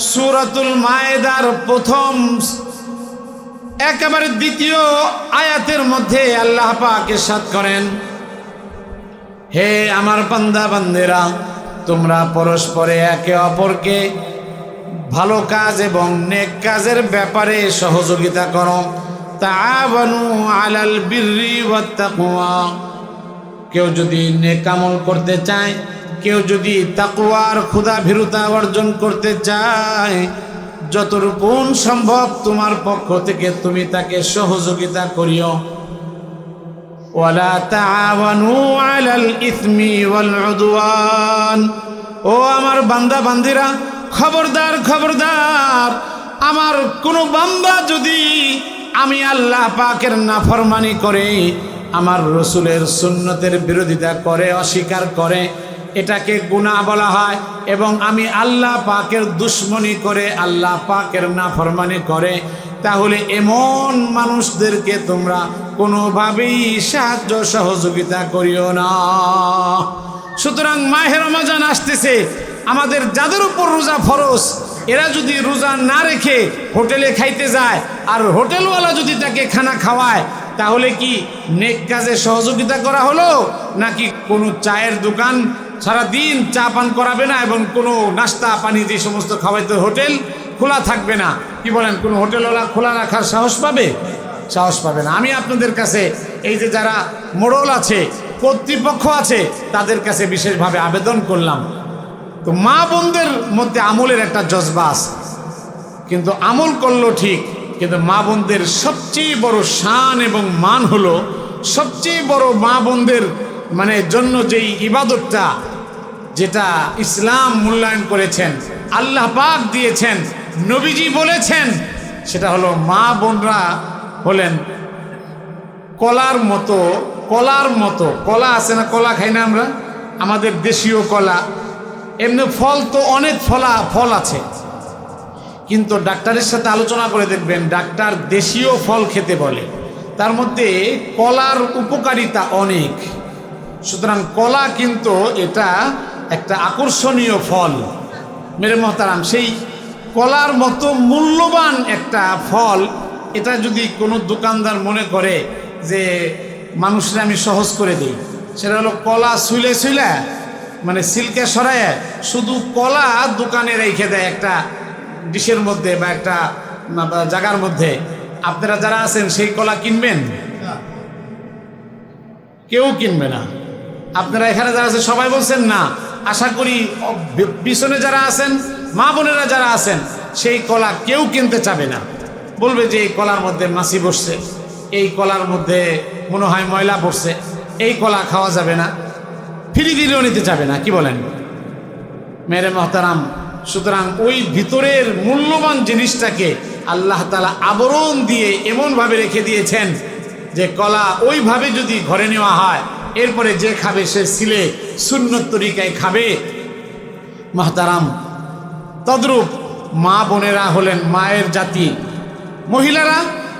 S1: সূরাতুল মায়েদার প্রথম একেবারে দ্বিতীয় আয়াতের মধ্যে আল্লাহ পাক ইরশাদ করেন, হে আমার বান্দা বান্দেরা, তোমরা পরস্পরে একে অপরকে ভালো কাজ এবং নেক কাজের ব্যাপারে সহযোগিতা করো। তাআওয়ানু আলাল বিররি ওয়াত তাকওয়া। কেউ যদি নেক আমল করতে চায়, কেউ যদি তাকওয়ার ক্ষুধাভীরতা অর্জন করতে চায়, যতটুকু সম্ভব তোমার পক্ষ থেকে তুমি তাকে সহযোগিতা করিও। ওয়ালা তাআওয়ানু আলাল ইসমি ওয়াল উদওয়ান। ও আমার বান্দা বান্দিরা, খবরদার খবরদার, আমার কোনো বান্দা যদি আমি আল্লাহ পাকের নাফরমানি করে, আমার রসুলের সুন্নতের বিরোধিতা করে, অস্বীকার করে, এটাকে গুনাহ বলা হয়। এবং আমি আল্লাহ পাকের দুশ্মনী করে, আল্লাহ পাকের নাফরমানি করে, তাহলে এমন মানুষদেরকে তোমরা কোনোভাবেই সাহায্য সহযোগিতা করিও না। সুতরাং মাহে রমজান আসতেছে, আমাদের যাদের উপর রোজা ফরজ, এরা যদি রোজা না রেখে হোটেলে খাইতে যায়, আর হোটেলওয়ালা যদি তাকে খানা খাওয়ায়, তাহলে কি নেক কাজে সহযোগিতা করা হলো? নাকি কোনো চায়ের দোকান সারাদিন চা পান করাবে না এবং কোনো নাস্তা পানি যে সমস্ত খাওয়াইতে হোটেল খোলা থাকবে না? কি বলেন, কোনো হোটেলওয়ালা খোলা রাখার সাহস পাবে? সাহস পাবে না। আমি আপনাদের কাছে এই যে যারা মোড়ল আছে, কর্তৃপক্ষ আছে, তাদের কাছে বিশেষভাবে আবেদন করলাম, তো মা বোনদের মধ্যে আমলের একটা জজবা আছে, কিন্তু আমল করলো ঠিক, কিন্তু মা বোনদের সবচেয়ে বড় শান এবং মান হলো, সবচেয়ে বড় মা বোনদের মানে জন্য যেই ইবাদতটা, যেটা ইসলাম মূল্যায়ন করেছেন, আল্লাহ পাক দিয়েছেন, নবীজি বলেছেন, সেটা হলো মা বোনরা হলেন কলার মতো। কলার মতো কলা আছে না, কলা খাই না আমরা, আমাদের দেশীয় কলা। এমনি ফল তো অনেক ফল আছে, কিন্তু ডাক্তারের সাথে আলোচনা করে দেখবেন, ডাক্তার দেশীয় ফল খেতে বলে, তার মধ্যে কলার উপকারিতা অনেক। সুতরাং কলা কিন্তু এটা একটা আকর্ষণীয় ফল মেরে মহতারাম। সেই কলার মতো মূল্যবান একটা ফল, এটা যদি কোনো দোকানদার মনে করে যে মানুষরা আমি সহজ করে দিই, সেটা হলো কলা শুইলে মানে সিল্কে সরায় শুধু কলা দোকানে রেখে দেয় একটা ডিশের মধ্যে বা একটা জায়গার মধ্যে। আপনারা যারা আছেন সেই কলা কিনবেন? কেউ কিনবে না। আপনারা এখানে যারা আছেন সবাই বলছেন না। আশা করি পিছনে যারা আছেন, মা বোনেরা যারা আছেন, সেই কলা কেউ কিনতে চাবে না। বলবে যে এই কলার মধ্যে মাছি বসছে, এই কলার মধ্যে মনে হয় ময়লা পড়ছে, এই কলা খাওয়া যাবে না, ফ্রি দিলেও নিতে চাবে না। কি বলেন মেরে মহতারাম? সুতরাং ওই ভিতরের মূল্যবান জিনিসটাকে আল্লাহ তাআলা আবরণ দিয়ে এমনভাবে রেখে দিয়েছেন যে কলা ওইভাবে যদি ঘরে নেওয়া হয় এরপরে যে খাবে সে ছিলে সুন্নত তরিকায় খাবে। মাহতারাম, তদ্রূপ মা বোনেরা হলেন মায়ের জাতি। মহিলারা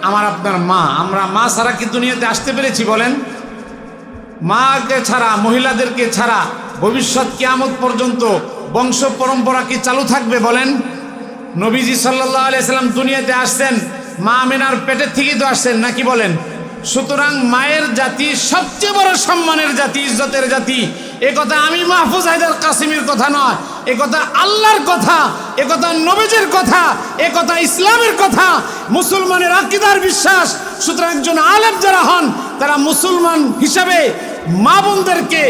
S1: আমার আপনার মা। আমরা মা ছাড়া কি দুনিয়াতে আসতে পেরেছি বলেন? মাকে ছাড়া, মহিলাদেরকে ছাড়া ভবিষ্যৎ কিয়ামত পর্যন্ত বংশ পরম্পরা কি চালু থাকবে বলেন? নবীজি সাল্লাল্লাহু আলাইহি সাল্লাম দুনিয়াতে আসছেন মা আমিনার পেটের থেকেই তো আসছেন, নাকি বলেন? সুতরাং মায়ের জাতি সবচেয়ে বড় সম্মানের জাতি, ইজ্জতের জাতি। এ কথা আমি মাহফুজ হায়দার কাসিমের কথা নয়, এ কথা আল্লাহর কথা, এ কথা নবীজির কথা, এ কথা ইসলামের কথা, মুসলমানের আকীদার বিশ্বাস। সুতরাং একজন আলেম যারা হন তারা মুসলমান হিসাবে মা বোনদেরকে,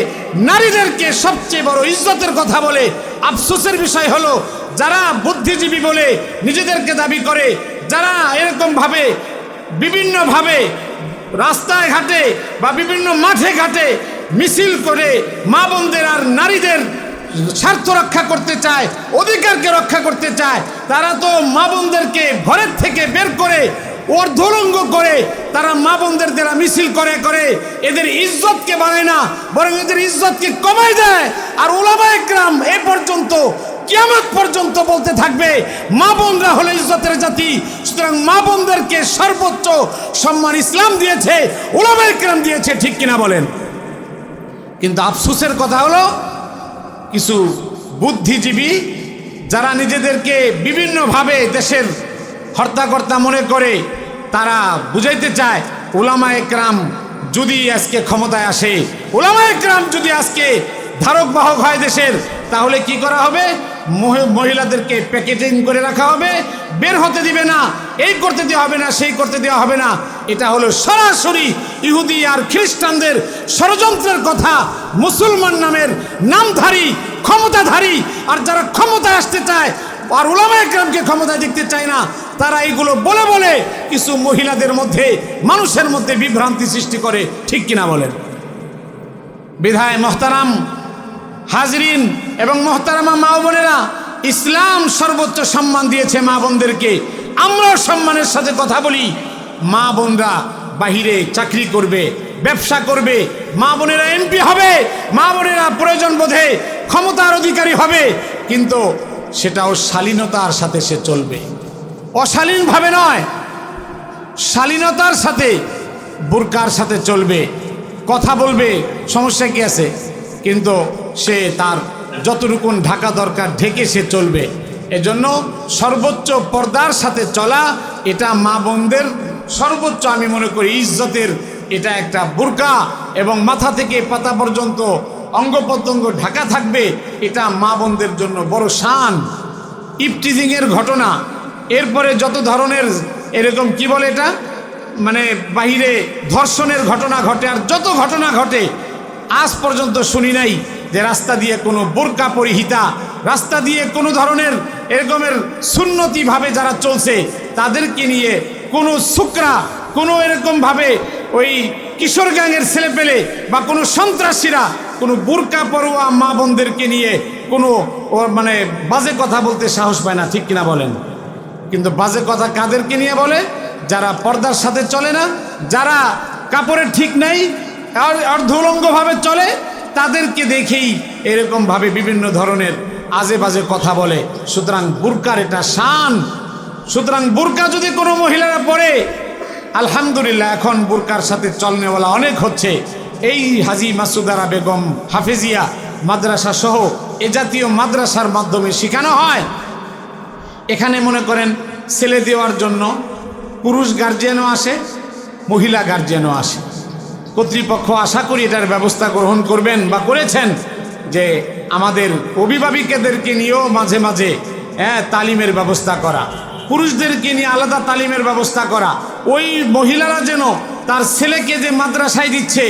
S1: নারীদেরকে সবচেয়ে বড় ইজ্জতের কথা বলে। আফসোসের বিষয় হলো যারা বুদ্ধিজীবী বলে নিজেদেরকে দাবি করে, যারা এরকমভাবে বিভিন্নভাবে রাস্তায় ঘাটে বা বিভিন্ন মাঠে ঘাটে মিছিল করে মা বোনদের আর নারীদের স্বার্থ রক্ষা করতে চায়, অধিকারকে রক্ষা করতে চায়, তারা তো মা বোনদেরকে ঘরের থেকে বের করে অর্ধলঙ্গ করে তারা মা বোনদের দ্বারা মিছিল করে করে এদের ইজ্জতকে বাড়ায় না, বরং এদের ইজ্জতকে কমায় দেয়। আর উলামায়ে কেরাম এ পর্যন্ত কিয়ামত পর্যন্ত বলতে থাকবে মা বোনরা হলো ইজ্জতের জাতি। সুতরাং মা বোনদেরকে সর্বোচ্চ সম্মান ইসলাম দিয়েছে, উলামায়ে কেরাম দিয়েছে, ঠিক কিনা বলেন? কিন্তু আফসোসের কথা হলো কিছু বুদ্ধিজীবী যারা নিজেদেরকে বিভিন্নভাবে দেশের হর্তাকর্তা মনে করে, তারা বুঝাইতে চায় উলামায়ে কেরাম যদি আজকে ক্ষমতায় আসে, উলামায়ে কেরাম যদি আজকে ধারক বাহক হয় দেশের, তাহলে কি করা হবে? মহিলাদেরকে প্যাকেজিং করে রাখা হবে, বের হতে দিবে না, এই করতে দেওয়া হবে না, সেই করতে দেওয়া হবে না। এটা হলো সরাসরি ইহুদি আর খ্রিস্টানদের ষড়যন্ত্রের কথা। মুসলমান নামের নামধারী, ক্ষমতাধারী, আর যারা ক্ষমতায় আসতে চায় আর উলামায়ে কেরামকে ক্ষমতায় দেখতে চায় না, তারা এইগুলো বলে বলে কিছু মহিলাদের মধ্যে, মানুষের মধ্যে বিভ্রান্তি সৃষ্টি করে, ঠিক কিনা বলেন? বিধায় মোহতারাম হাজরিন এবং মোহতারামা মা বোনেরা, ইসলাম সর্বোচ্চ সম্মান দিয়েছে মা বোনদেরকে। আমরাও সম্মানের সাথে কথা বলি। মা বোনরা বাহিরে চাকরি করবে, ব্যবসা করবে, মা বোনেরা এমপি হবে, মা বোনেরা প্রয়োজন বোধে ক্ষমতার অধিকারী হবে, কিন্তু সেটাও শালীনতার সাথে সে চলবে, অশালীনভাবে নয়, শালীনতার সাথে, বুরকার সাথে চলবে। কথা বলবে, সমস্যা কি আছে? কিন্তু সে তার যতটুকুন ঢাকা দরকার ঢেকে সে চলবে। এজন্য সর্বোচ্চ পর্দার সাথে চলা, এটা মা বোনদের সর্বোচ্চ, আমি মনে করি ইজ্জতের এটা একটা বুরকা, এবং মাথা থেকে পাতা পর্যন্ত অঙ্গ প্রত্যঙ্গ ঢাকা থাকবে, এটা মা বোনদের জন্য বড় শান। ইফটিজিংয়ের ঘটনা, এরপরে যত ধরনের এরকম কি বলে এটা, মানে বাহিরে ধর্ষণের ঘটনা ঘটে, আর যত ঘটনা ঘটে, আজ পর্যন্ত শুনি নাই যে রাস্তা দিয়ে কোনো বোরকা পরিহিতা, রাস্তা দিয়ে কোনো ধরনের এরকমের সুন্নতিভাবে যারা চলছে তাদেরকে নিয়ে কোনো সুকরা, কোনো এরকমভাবে ওই কিশোর গ্যাংয়ের ছেলেপেলে বা কোনো সন্ত্রাসীরা কোনো বোরকা পরোয়া মা বোনদেরকে নিয়ে কোনো মানে বাজে কথা বলতে সাহস পায় না, ঠিক কিনা বলেন? কিন্তু বাজে কথা কাদেরকে নিয়ে বলে? যারা পর্দার সাথে চলে না, যারা কাপড়ের ঠিক নাই, অর্ধলঙ্গভাবে চলে, তাদেরকে দেখেই এরকমভাবে বিভিন্ন ধরনের আজে বাজে কথা বলে। সুতরাং বুরকার এটা শান। সুতরাং বুরকা যদি কোনো মহিলারা পরে, আলহামদুলিল্লাহ এখন বুরকার সাথে চলনেওয়ালা অনেক হচ্ছে। এই হাজী মাসুদারা বেগম হাফেজিয়া মাদ্রাসা সহ এ জাতীয় মাদ্রাসার মাধ্যমে শেখানো হয়। এখানে মনে করেন ছেলে দেওয়ার জন্য পুরুষ গার্জিয়ানও আসে, মহিলা গার্জিয়ানও আসে। কর্তৃপক্ষ আশা করি এটার ব্যবস্থা গ্রহণ করবেন বা করেছেন, যে আমাদের অভিভাবিকদেরকে নিয়েও মাঝে মাঝে তালিমের ব্যবস্থা করা, পুরুষদেরকে নিয়ে আলাদা তালিমের ব্যবস্থা করা। ওই মহিলারা যেন তার ছেলেকে যে মাদ্রাসায় দিচ্ছে,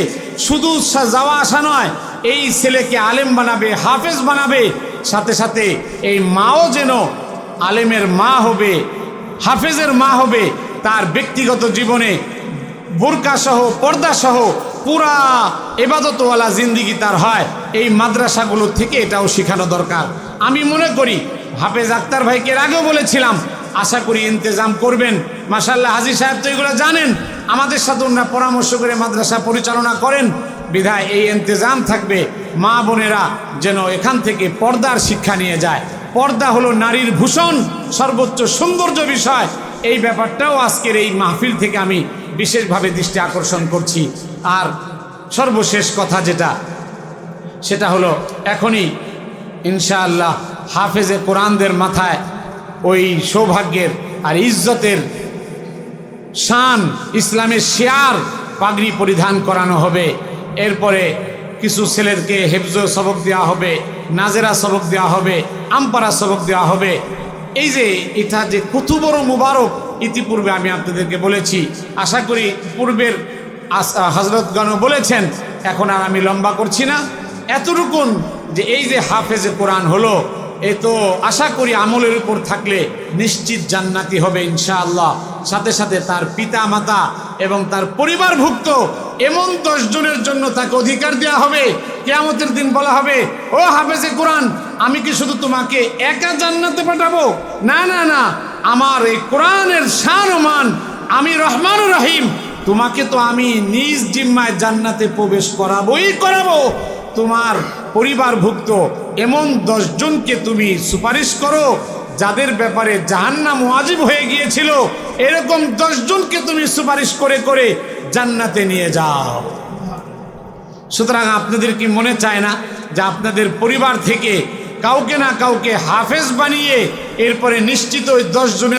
S1: শুধু যাওয়া আসা নয়, এই ছেলেকে আলেম বানাবে, হাফেজ বানাবে, সাথে সাথে এই মাও যেন আলেমের মা হবে, হাফেজের মা হবে, তার ব্যক্তিগত জীবনে বোরকা সহ, পর্দা সহ পুরা ইবাদতওয়ালা জিন্দিগি তার হয়। এই মাদ্রাসাগুলো থেকে এটাও শেখানো দরকার। আমি মনে করি হাফেজ আক্তার ভাইকে আগেও বলেছিলাম, আশা করি ইন্তজাম করবেন। মাশাআল্লাহ হাজী সাহেব তো এগুলো জানেন, আমাদের সাথে ওনারা পরামর্শ করে মাদ্রাসা পরিচালনা করেন, বিধায় এই ইন্তজাম থাকবে মা বোনেরা যেন এখান থেকে পর্দার শিক্ষা নিয়ে যায়। পর্দা হলো নারীর ভূষণ, সর্বোচ্চ সৌন্দর্য বিষয়। এই ব্যাপারটাও আজকের এই মাহফিল থেকে আমি বিশেষভাবে দৃষ্টি আকর্ষণ করছি। আর সর্বশেষ কথা যেটা, সেটা হলো এখনই ইনশাআল্লাহ হাফেজে কোরআনদের মাথায় ওই সৌভাগ্যের আর ইজ্জতের শান, ইসলামের শিয়ার পাগড়ি পরিধান করানো হবে। এরপরে কিছু ছেলেরকে হেফজ সবক দেওয়া হবে, নাজেরা সবক দেওয়া হবে, আমপারা সবক দেওয়া হবে। এই যে এটা যে কত বড় মুবারক, ইতিপূর্বে আমি আপনাদেরকে বলেছি, আশা করি পূর্বের হযরতগণ বলেছেন, এখন আর আমি লম্বা করছি না। এতটুকুন যে এই যে হাফেজে কোরআন হলো, এ তো আশা করি আমলের উপর থাকলে নিশ্চিত জান্নাতি হবে ইনশাআল্লাহ। সাথে সাথে তার পিতা মাতা এবং তার পরিবারভুক্ত এমন 10 জনের জন্য তাকে অধিকার দেওয়া হবে। কিয়ামতের দিন বলা হবে, ও হাফেজে কোরআন, আমি কি শুধু তোমাকে একা জান্নাতে পাঠাবো? না না না, আমার এই কোরআনের শান ও মান, আমি রহমানুর রহিম, তোমাকে তো আমি নিজ জিম্মায় জান্নাতে প্রবেশ করাবো। তোমার পরিবারভুক্ত এমন 10 জনকে তুমি সুপারিশ করো যাদের ব্যাপারে জাহান্নাম ওয়াজিব হয়ে গিয়েছিল, এরকম 10 জনকে তুমি সুপারিশ করে করে জান্নাতে নিয়ে যাও। সুতরাং আপনাদের কি মনে চায় না যে আপনাদের পরিবার থেকে কাউকে না কাউকে হাফেজ বানিয়ে এরপরে নিশ্চিত ওই 10 জনের